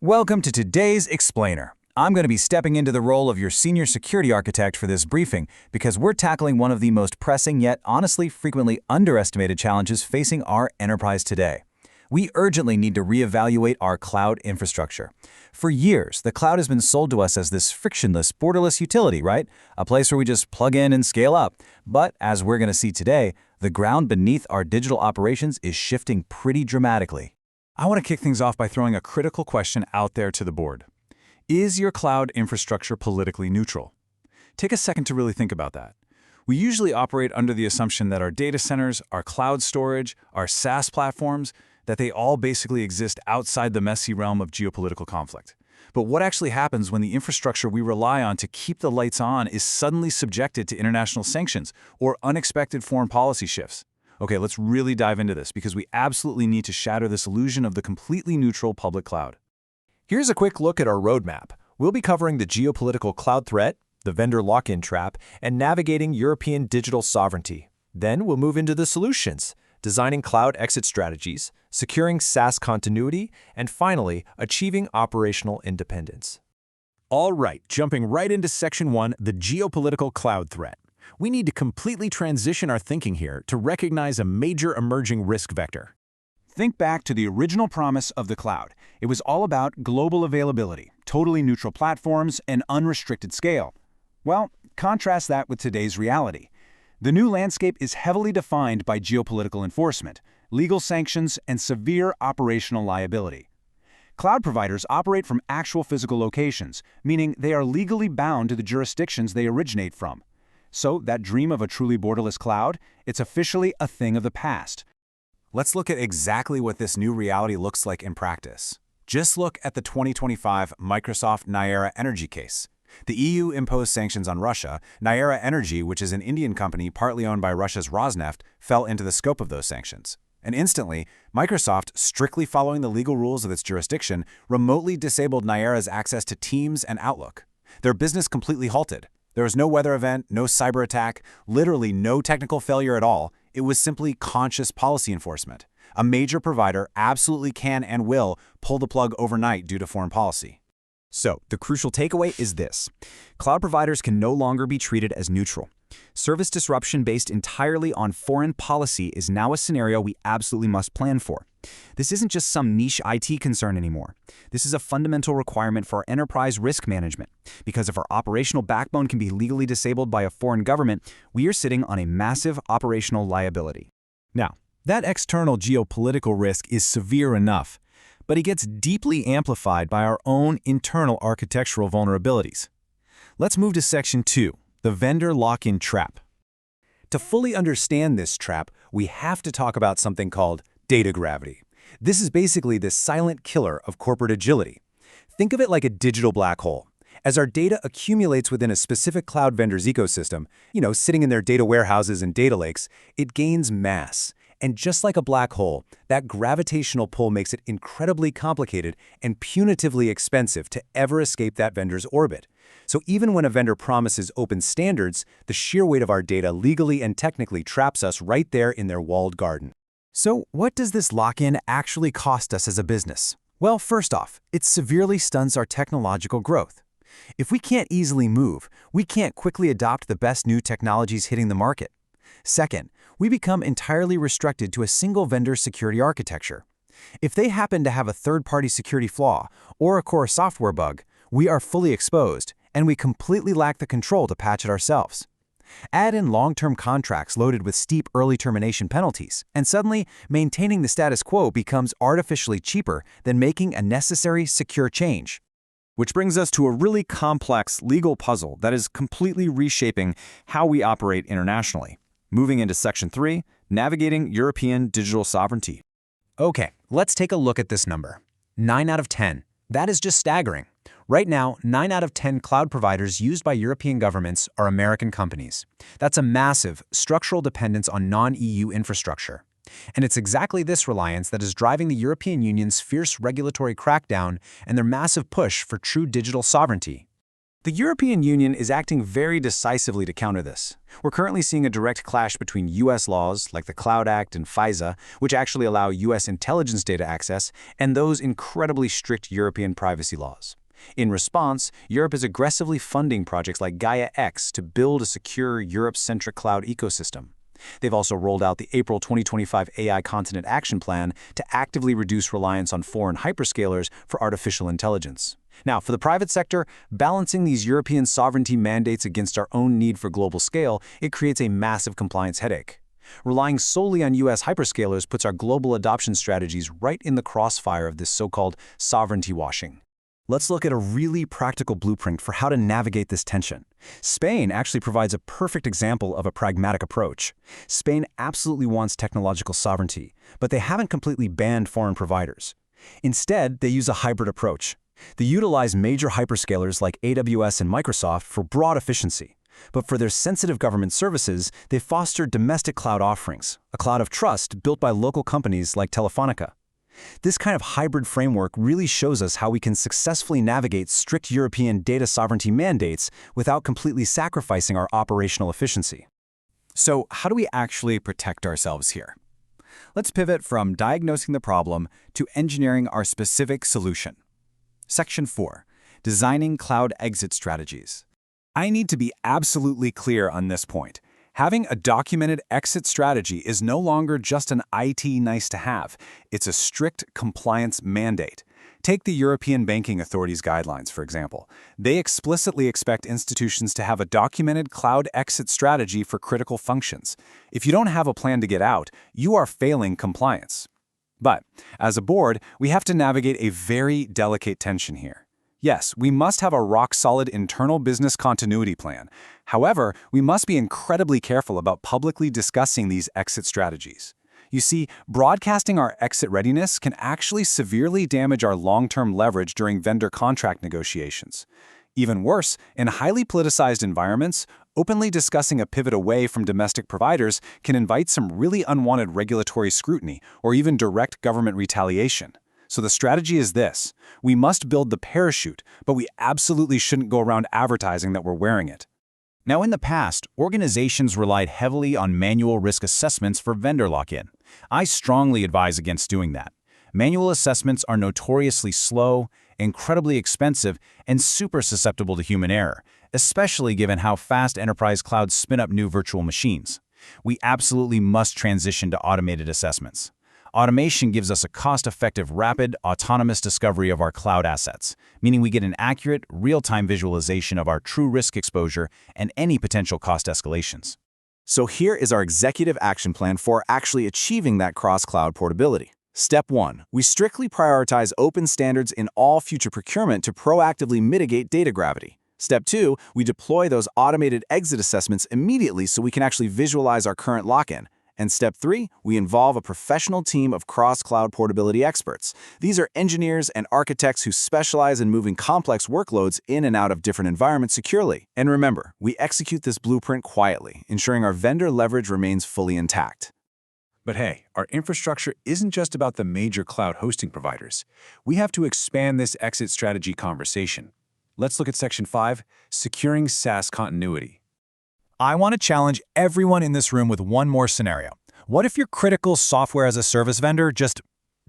Welcome to today's Explainer. I'm going to be stepping into the role of your senior security architect for this briefing because we're tackling one of the most pressing yet honestly frequently underestimated challenges facing our enterprise today. We urgently need to reevaluate our cloud infrastructure. For years, the cloud has been sold to us as this frictionless, borderless utility, right? A place where we just plug in and scale up. But as we're going to see today, the ground beneath our digital operations is shifting pretty dramatically. I want to kick things off by throwing a critical question out there to the board. Is your cloud infrastructure politically neutral? Take a second to really think about that. We usually operate under the assumption that our data centers, our cloud storage, our SaaS platforms, that they all basically exist outside the messy realm of geopolitical conflict. But what actually happens when the infrastructure we rely on to keep the lights on is suddenly subjected to international sanctions or unexpected foreign policy shifts? Okay, let's really dive into this because we absolutely need to shatter this illusion of the completely neutral public cloud. Here's a quick look at our roadmap. We'll be covering the geopolitical cloud threat, the vendor lock-in trap, and navigating European digital sovereignty. Then we'll move into the solutions, designing cloud exit strategies, securing SaaS continuity, and finally, achieving operational independence. All right, jumping right into Section 1, the geopolitical cloud threat. We need to completely transition our thinking here to recognize a major emerging risk vector. Think back to the original promise of the cloud. It was all about global availability, totally neutral platforms, and unrestricted scale. Well, contrast that with today's reality. The new landscape is heavily defined by geopolitical enforcement, legal sanctions, and severe operational liability. Cloud providers operate from actual physical locations, meaning they are legally bound to the jurisdictions they originate from. So that dream of a truly borderless cloud, it's officially a thing of the past. Let's look at exactly what this new reality looks like in practice. Just look at the 2025 Microsoft Niera Energy case. The EU imposed sanctions on Russia. Niera Energy, which is an Indian company partly owned by Russia's Rosneft, fell into the scope of those sanctions. And instantly, Microsoft, strictly following the legal rules of its jurisdiction, remotely disabled Niera's access to Teams and Outlook. Their business completely halted. There was no weather event, no cyber attack, literally no technical failure at all. It was simply conscious policy enforcement. A major provider absolutely can and will pull the plug overnight due to foreign policy. So, the crucial takeaway is this. Cloud providers can no longer be treated as neutral. Service disruption based entirely on foreign policy is now a scenario we absolutely must plan for. This isn't just some niche IT concern anymore. This is a fundamental requirement for our enterprise risk management, because if our operational backbone can be legally disabled by a foreign government, we are sitting on a massive operational liability. Now, that external geopolitical risk is severe enough, but it gets deeply amplified by our own internal architectural vulnerabilities. Let's move to Section 2, the vendor lock-in trap. To fully understand this trap, we have to talk about something called data gravity. This is basically the silent killer of corporate agility. Think of it like a digital black hole. As our data accumulates within a specific cloud vendor's ecosystem, sitting in their data warehouses and data lakes, it gains mass. And just like a black hole, that gravitational pull makes it incredibly complicated and punitively expensive to ever escape that vendor's orbit. So even when a vendor promises open standards, the sheer weight of our data legally and technically traps us right there in their walled garden. So what does this lock-in actually cost us as a business? Well, first off, it severely stunts our technological growth. If we can't easily move, we can't quickly adopt the best new technologies hitting the market. Second, we become entirely restricted to a single vendor security architecture. If they happen to have a third-party security flaw or a core software bug, we are fully exposed, and we completely lack the control to patch it ourselves. Add in long-term contracts loaded with steep early termination penalties, and suddenly, maintaining the status quo becomes artificially cheaper than making a necessary secure change. Which brings us to a really complex legal puzzle that is completely reshaping how we operate internationally. Moving into Section 3, navigating European digital sovereignty. Okay, let's take a look at this number. 9 out of 10. That is just staggering. Right now, 9 out of 10 cloud providers used by European governments are American companies. That's a massive structural dependence on non-EU infrastructure. And it's exactly this reliance that is driving the European Union's fierce regulatory crackdown and their massive push for true digital sovereignty. The European Union is acting very decisively to counter this. We're currently seeing a direct clash between U.S. laws, like the Cloud Act and FISA, which actually allow U.S. intelligence data access, and those incredibly strict European privacy laws. In response, Europe is aggressively funding projects like Gaia X to build a secure Europe-centric cloud ecosystem. They've also rolled out the April 2025 AI Continent Action Plan to actively reduce reliance on foreign hyperscalers for artificial intelligence. Now, for the private sector, balancing these European sovereignty mandates against our own need for global scale, it creates a massive compliance headache. Relying solely on U.S. hyperscalers puts our global adoption strategies right in the crossfire of this so-called sovereignty washing. Let's look at a really practical blueprint for how to navigate this tension. Spain actually provides a perfect example of a pragmatic approach. Spain absolutely wants technological sovereignty, but they haven't completely banned foreign providers. Instead, they use a hybrid approach. They utilize major hyperscalers like AWS and Microsoft for broad efficiency. But for their sensitive government services, they foster domestic cloud offerings, a cloud of trust built by local companies like Telefonica. This kind of hybrid framework really shows us how we can successfully navigate strict European data sovereignty mandates without completely sacrificing our operational efficiency. So, how do we actually protect ourselves here? Let's pivot from diagnosing the problem to engineering our specific solution. Section 4. Designing Cloud Exit Strategies. I need to be absolutely clear on this point. Having a documented exit strategy is no longer just an IT nice-to-have. It's a strict compliance mandate. Take the European Banking Authority's guidelines, for example. They explicitly expect institutions to have a documented cloud exit strategy for critical functions. If you don't have a plan to get out, you are failing compliance. But, as a board, we have to navigate a very delicate tension here. Yes, we must have a rock-solid internal business continuity plan. However, we must be incredibly careful about publicly discussing these exit strategies. You see, broadcasting our exit readiness can actually severely damage our long-term leverage during vendor contract negotiations. Even worse, in highly politicized environments, openly discussing a pivot away from domestic providers can invite some really unwanted regulatory scrutiny or even direct government retaliation. So the strategy is this. We must build the parachute, but we absolutely shouldn't go around advertising that we're wearing it. Now, in the past, organizations relied heavily on manual risk assessments for vendor lock-in. I strongly advise against doing that. Manual assessments are notoriously slow, incredibly expensive, and super susceptible to human error, especially given how fast enterprise clouds spin up new virtual machines. We absolutely must transition to automated assessments. Automation gives us a cost-effective, rapid, autonomous discovery of our cloud assets, meaning we get an accurate, real-time visualization of our true risk exposure and any potential cost escalations. So here is our executive action plan for actually achieving that cross-cloud portability. Step 1. We strictly prioritize open standards in all future procurement to proactively mitigate data gravity. Step 2. We deploy those automated exit assessments immediately so we can actually visualize our current lock-in. And step 3, we involve a professional team of cross-cloud portability experts. These are engineers and architects who specialize in moving complex workloads in and out of different environments securely. And remember, we execute this blueprint quietly, ensuring our vendor leverage remains fully intact. But hey, our infrastructure isn't just about the major cloud hosting providers. We have to expand this exit strategy conversation. Let's look at Section 5, Securing SaaS Continuity. I want to challenge everyone in this room with one more scenario. What if your critical software as a service vendor just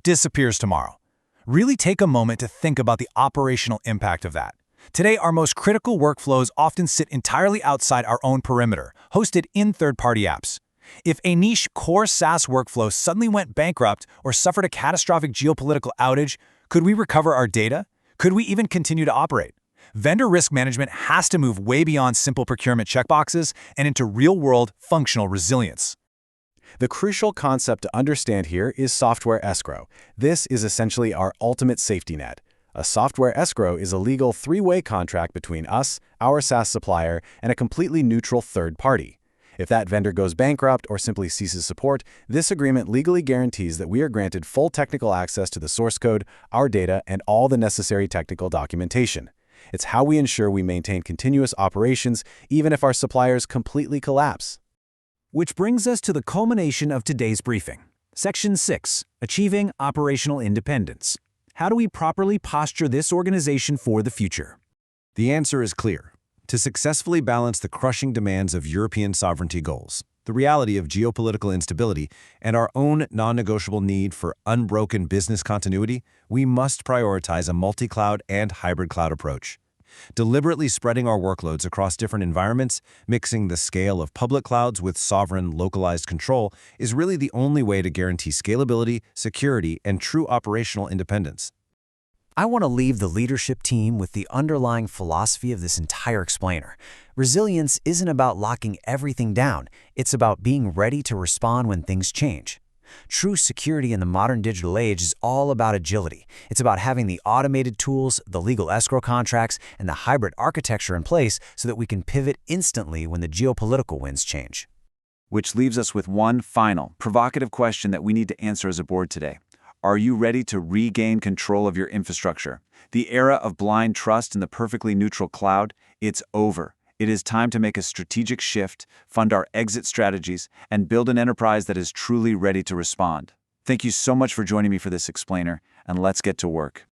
disappears tomorrow? Really take a moment to think about the operational impact of that. Today, our most critical workflows often sit entirely outside our own perimeter, hosted in third-party apps. If a niche core SaaS workflow suddenly went bankrupt or suffered a catastrophic geopolitical outage, could we recover our data? Could we even continue to operate? Vendor risk management has to move way beyond simple procurement checkboxes and into real-world functional resilience. The crucial concept to understand here is software escrow. This is essentially our ultimate safety net. A software escrow is a legal three-way contract between us, our SaaS supplier, and a completely neutral third party. If that vendor goes bankrupt or simply ceases support, this agreement legally guarantees that we are granted full technical access to the source code, our data, and all the necessary technical documentation. It's how we ensure we maintain continuous operations even if our suppliers completely collapse. Which brings us to the culmination of today's briefing. Section 6, Achieving Operational Independence. How do we properly posture this organization for the future? The answer is clear. To successfully balance the crushing demands of European sovereignty goals, the reality of geopolitical instability, and our own non-negotiable need for unbroken business continuity, we must prioritize a multi-cloud and hybrid cloud approach. Deliberately spreading our workloads across different environments, mixing the scale of public clouds with sovereign, localized control, is really the only way to guarantee scalability, security, and true operational independence. I want to leave the leadership team with the underlying philosophy of this entire explainer. Resilience isn't about locking everything down. It's about being ready to respond when things change. True security in the modern digital age is all about agility. It's about having the automated tools, the legal escrow contracts, and the hybrid architecture in place so that we can pivot instantly when the geopolitical winds change. Which leaves us with one final, provocative question that we need to answer as a board today. Are you ready to regain control of your infrastructure? The era of blind trust in the perfectly neutral cloud, it's over. It is time to make a strategic shift, fund our exit strategies, and build an enterprise that is truly ready to respond. Thank you so much for joining me for this explainer, and let's get to work.